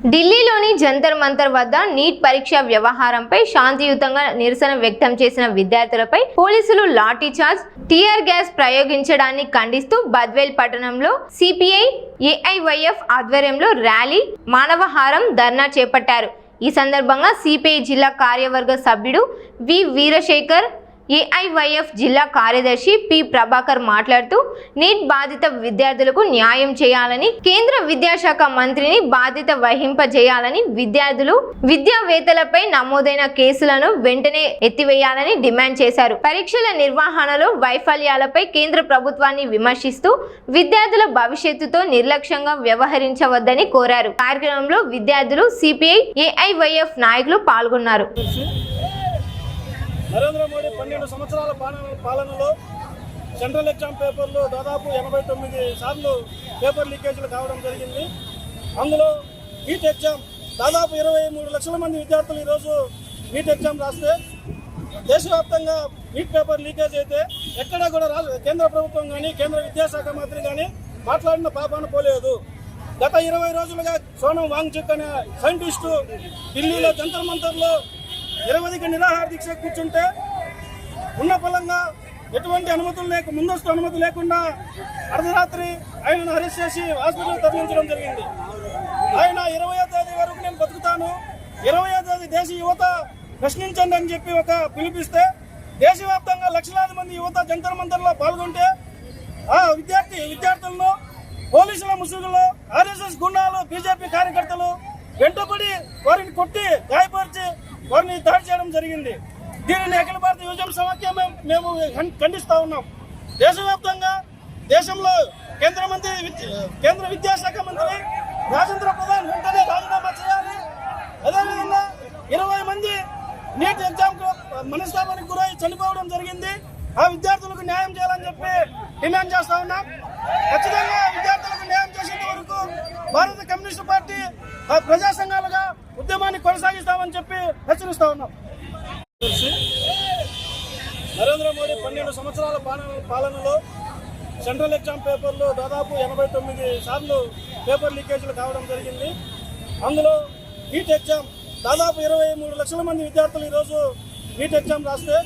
ఢిల్లీలోని జంతర్ మంతర్ వద్ద నీట్ పరీక్ష వ్యవహారంపై శాంతియుతంగా నిరసన వ్యక్తం చేసిన విద్యార్థులపై పోలీసులు లాఠీ చార్జ్, టీయర్ గ్యాస్ ప్రయోగించడాన్ని ఖండిస్తూ బద్వేల్ పట్టణంలో సిపిఐ, ఏఐవైఎఫ్ ఆధ్వర్యంలో ర్యాలీ, మానవహారం, ధర్నా చేపట్టారు. ఈ సందర్భంగా సిపిఐ జిల్లా కార్యవర్గ సభ్యుడు వి వీరశేఖర్, ఏఐవైఎఫ్ జిల్లా కార్యదర్శి పి ప్రభాకర్ మాట్లాడుతూ నీట్ బాధిత విద్యార్థులకు న్యాయం చేయాలని, కేంద్ర విద్యాశాఖ మంత్రిని బాధ్యత వహింపజేయాలని, విద్యావేత్తలపై నమోదైన కేసులను వెంటనే ఎత్తివేయాలని డిమాండ్ చేశారు. పరీక్షల నిర్వహణలో వైఫల్యాలపై కేంద్ర ప్రభుత్వాన్ని విమర్శిస్తూ విద్యార్థుల భవిష్యత్తుతో నిర్లక్ష్యంగా వ్యవహరించవద్దని కోరారు. కార్యక్రమంలో విద్యార్థులు, సిపిఐ, ఏఐవైఎఫ్ నాయకులు పాల్గొన్నారు. నరేంద్ర మోడీ 12 సంవత్సరాల పాలనలో సెంట్రల్ ఎగ్జామ్ పేపర్లు దాదాపు 89 సార్లు పేపర్ లీకేజీలు కావడం జరిగింది. అందులో నీట్ ఎగ్జామ్ దాదాపు 23 లక్షల మంది విద్యార్థులు ఈరోజు నీట్ ఎగ్జామ్ రాస్తే దేశవ్యాప్తంగా నీట్ పేపర్ లీకేజ్ అయితే ఎక్కడా కూడా కేంద్ర ప్రభుత్వం కానీ కేంద్ర విద్యాశాఖ మంత్రి కానీ మాట్లాడిన పాపాన పోలేదు. గత 20 రోజులుగా సోనం వాంగ్చుక్ అనే సైంటిస్టు ఢిల్లీలో జంతర్ మంతర్లో నిరవధిక నిరాహార దీక్ష కూర్చుంటే ఉన్న ఫలంగా ఎటువంటి అనుమతులు ముందస్తు అనుమతి లేకుండా అర్ధరాత్రి ఆయనను అరెస్ట్ చేసి హాస్పిటల్ తరలించడం జరిగింది. ఆయన 20వ తేదీ వరకు నేను బతుకుతాను, 20వ తేదీ దేశ యువత ప్రశ్నించండి అని చెప్పి ఒక పిలిపిస్తే దేశవ్యాప్తంగా లక్షలాది మంది యువత జంతర్ మంతర్లో పాల్గొంటే ఆ విద్యార్థులను పోలీసుల ముసుగులో ఆర్ఎస్ఎస్ గుండాలు, బీజేపీ కార్యకర్తలు వెంటబడి వారిని కొట్టి గాయపరిచి వారిని దాడి చేయడం జరిగింది. దీనిని అఖిల భారత యువజన సమాఖ్య మేము ఖండిస్తా ఉన్నాం. దేశవ్యాప్తంగా దేశంలో కేంద్ర విద్యాశాఖ మంత్రి రాజేంద్ర ప్రధాన్ వెంటనే రాజీనామా చేయాలి. అదేవిధంగా 20 మంది నీట్ ఎగ్జామ్ మనస్తాపానికి గురై చనిపోవడం జరిగింది. ఆ విద్యార్థులకు న్యాయం చేయాలని చెప్పి డిమాండ్ చేస్తా ఉన్నాం. ఖచ్చితంగా విద్యార్థులకు న్యాయం చేసేంత వరకు భారత కమ్యూనిస్టు పార్టీ ప్రజా సంఘాలుగా ఉద్యమాన్ని కొనసాగిస్తామని చెప్పి హెచ్చరిస్తా ఉన్నాం. నరేంద్ర మోడీ 12 సంవత్సరాల పాలనలో సెంట్రల్ ఎగ్జామ్ పేపర్లు దాదాపు 89 సార్లు పేపర్ లీకేజీలు కావడం జరిగింది. అందులో నీట్ ఎగ్జామ్ దాదాపు 23 లక్షల మంది విద్యార్థులు ఈరోజు నీట్ ఎగ్జామ్ రాస్తే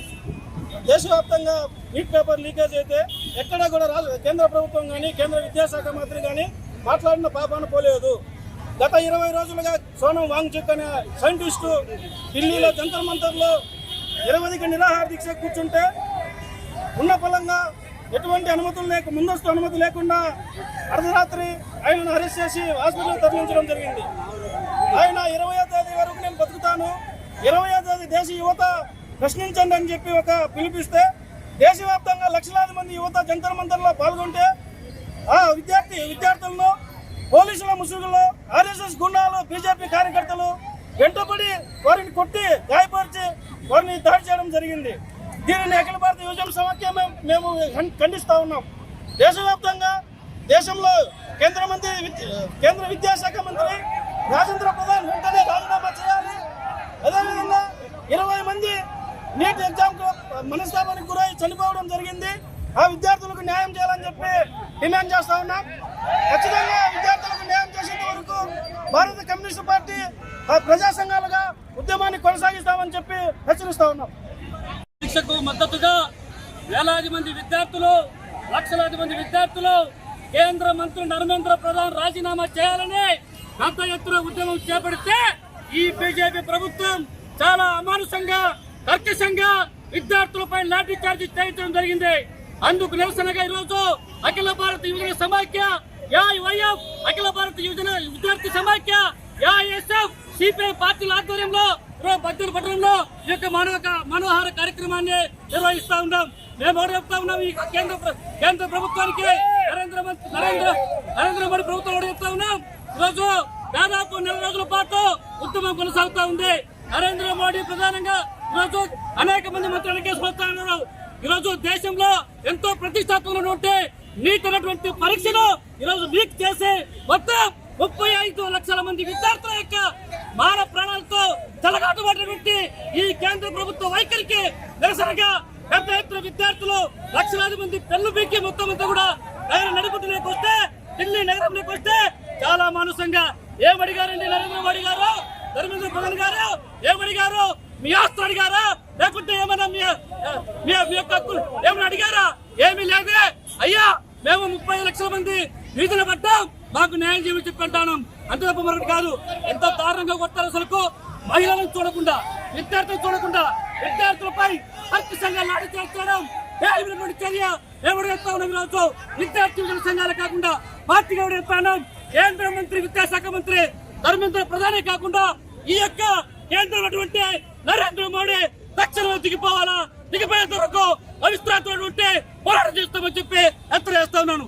దేశవ్యాప్తంగా నీట్ పేపర్ లీకేజ్ అయితే ఎక్కడా కూడా కేంద్ర ప్రభుత్వం కానీ కేంద్ర విద్యాశాఖ మంత్రి కానీ మాట్లాడిన పాపాన పోలేదు. గత 20 రోజులుగా సోనం వాంగ్చుక్ అనే సైంటిస్టు ఢిల్లీలో జంతర్ మంతర్లో నిరవధిక నిరాహార దీక్ష కూర్చుంటే ఉన్న ఫలంగా ఎటువంటి ముందస్తు అనుమతి లేకుండా అర్ధరాత్రి ఆయనను అరెస్ట్ చేసి హాస్పిటల్ తరలించడం జరిగింది. ఆయన 20వ తేదీ వరకు నేను బతుకుతాను, 20వ తేదీ దేశ యువత ప్రశ్నించండి అని చెప్పి ఒక పిలిపిస్తే దేశవ్యాప్తంగా లక్షలాది మంది యువత జంతర్ మంతర్లో పాల్గొంటే ఆ విద్యార్థులను పోలీసుల ముసుగులో ఆర్ఎస్ఎస్ గుండాలు, బీజేపీ కార్యకర్తలు వెంటబడి వారిని కొట్టి గాయపరిచి వారిని దాడి చేయడం జరిగింది. దీనిని అఖిల భారత యువజన సమాఖ్య మేము ఖండిస్తా ఉన్నాం. దేశవ్యాప్తంగా దేశంలో కేంద్ర విద్యాశాఖ మంత్రి రాజేంద్ర ప్రధాన్ వెంటనే రాజీనామా చేయాలి. అదేవిధంగా 20 మంది నీట్ ఎగ్జామ్ మనస్తాపానికి గురై చనిపోవడం జరిగింది. ఆ విద్యార్థులకు న్యాయం చేయాలని చెప్పి డిమాండ్ చేస్తా ఉన్నాం. ఖచ్చితంగా విద్యార్థులకు న్యాయం చేసేంత వరకు భారత కమ్యూనిస్టు పార్టీ ప్రజా సంఘాలుగా ఉద్యమాన్ని కొనసాగిస్తామని చెప్పి హెచ్చరిస్తా ఉన్నాం. శిక్షకు మద్దతుగా వేలాది మంది విద్యార్థులు, లక్షలాది మంది విద్యార్థులు కేంద్ర మంత్రి ధర్మేంద్ర ప్రధాన్ రాజీనామా చేయాలని పెద్ద ఎత్తున ఉద్యమం చేపడితే ఈ బీజేపీ ప్రభుత్వం చాలా అమానుషంగా, కర్కశంగా విద్యార్థులపై లాఠీ చార్జీ చేయించడం జరిగింది. అందుకు నిరసనగా ఈరోజు అఖిల భారత యువజన సమాఖ్య, ఏఐవైఎఫ్, అఖిల భారత యువజన విద్యార్థి సమాఖ్య, ఏఐఎస్ఎఫ్, సిపిఐ పార్టీల ఆధ్వర్యంలో బద్వేల్ పట్టణంలో ఈ యొక్క మనోహార కార్యక్రమాన్ని నిర్వహిస్తా ఉన్నాం. మేము చెప్తా ఉన్నాం, ఈ కేంద్ర ప్రభుత్వానికి నరేంద్ర మోడీ ప్రభుత్వం చెప్తా ఉన్నాం. ఈరోజు దాదాపు 4 రోజుల పాటు ఉద్యమం కొనసాగుతా ఉంది. నరేంద్ర మోడీ ప్రధానంగా ఈరోజు అనేక మంది మంత్రులు కేసు వస్తా ఉన్నారు. ఈరోజు దేశంలో ఎంతో ప్రతిష్టాత్మకంగా ఉంటే నీట్ అనేటువంటి పరీక్షను ఈరోజు లీక్ చేసి మొత్తం 35 లక్షల మంది విద్యార్థుల యొక్క మాన ప్రాణాలతో చెలగాటబడినటువంటి ఈ కేంద్ర ప్రభుత్వ వైఖరికి నిరసనగా పెద్ద ఎత్తున విద్యార్థులు, లక్షలాది మంది పెళ్లు బీకి మొత్తం అంతా కూడా నగర నడిపట్టులోకి వస్తే, ఢిల్లీ నగరంలోకి వస్తే చాలా మానుసంగా ఏమడిగారండి నరేంద్ర మోడీ గారు, ధర్మేంద్ర ప్రధాన్ గారు ఏమడిగారు? మీ ఆస్తులు అడిగారా? లేకుంటే ఏమన్నా మీ యొక్క హక్కులు ఏమైనా అడిగారా? ఏమీ లేదే. అయ్యా మేము 35 లక్షల మంది వీధులు పడ్డాం, మాకు న్యాయం చేయమని చెప్పంటాను, అంతే తప్ప మరొకటి కాదు. ఎంత దారుణంగా కొట్టారు అసలు. మహిళలను చూడకుండా, విద్యార్థులు చూడకుండా విద్యార్థులపై హక్కు సంఘాలు నాటి చేర్చడం చర్య ఎవరు చెప్తా ఉన్నాం. విద్యార్థి సంఘాలు కాకుండా పార్టీగా ఎవరు చెప్తాను? కేంద్ర మంత్రి, విద్యాశాఖ మంత్రి ధర్మేంద్ర ప్రధానే కాకుండా ఈ యొక్క కేంద్రం అటువంటి నరేంద్ర మోడీ తక్షణం దిగిపోవాలా. దిగిపోయేంత వరకు అవిశ్రాంతి ఉంటే పోరాటం చేస్తామని చెప్పి హెచ్చరిస్తా ఉన్నాను.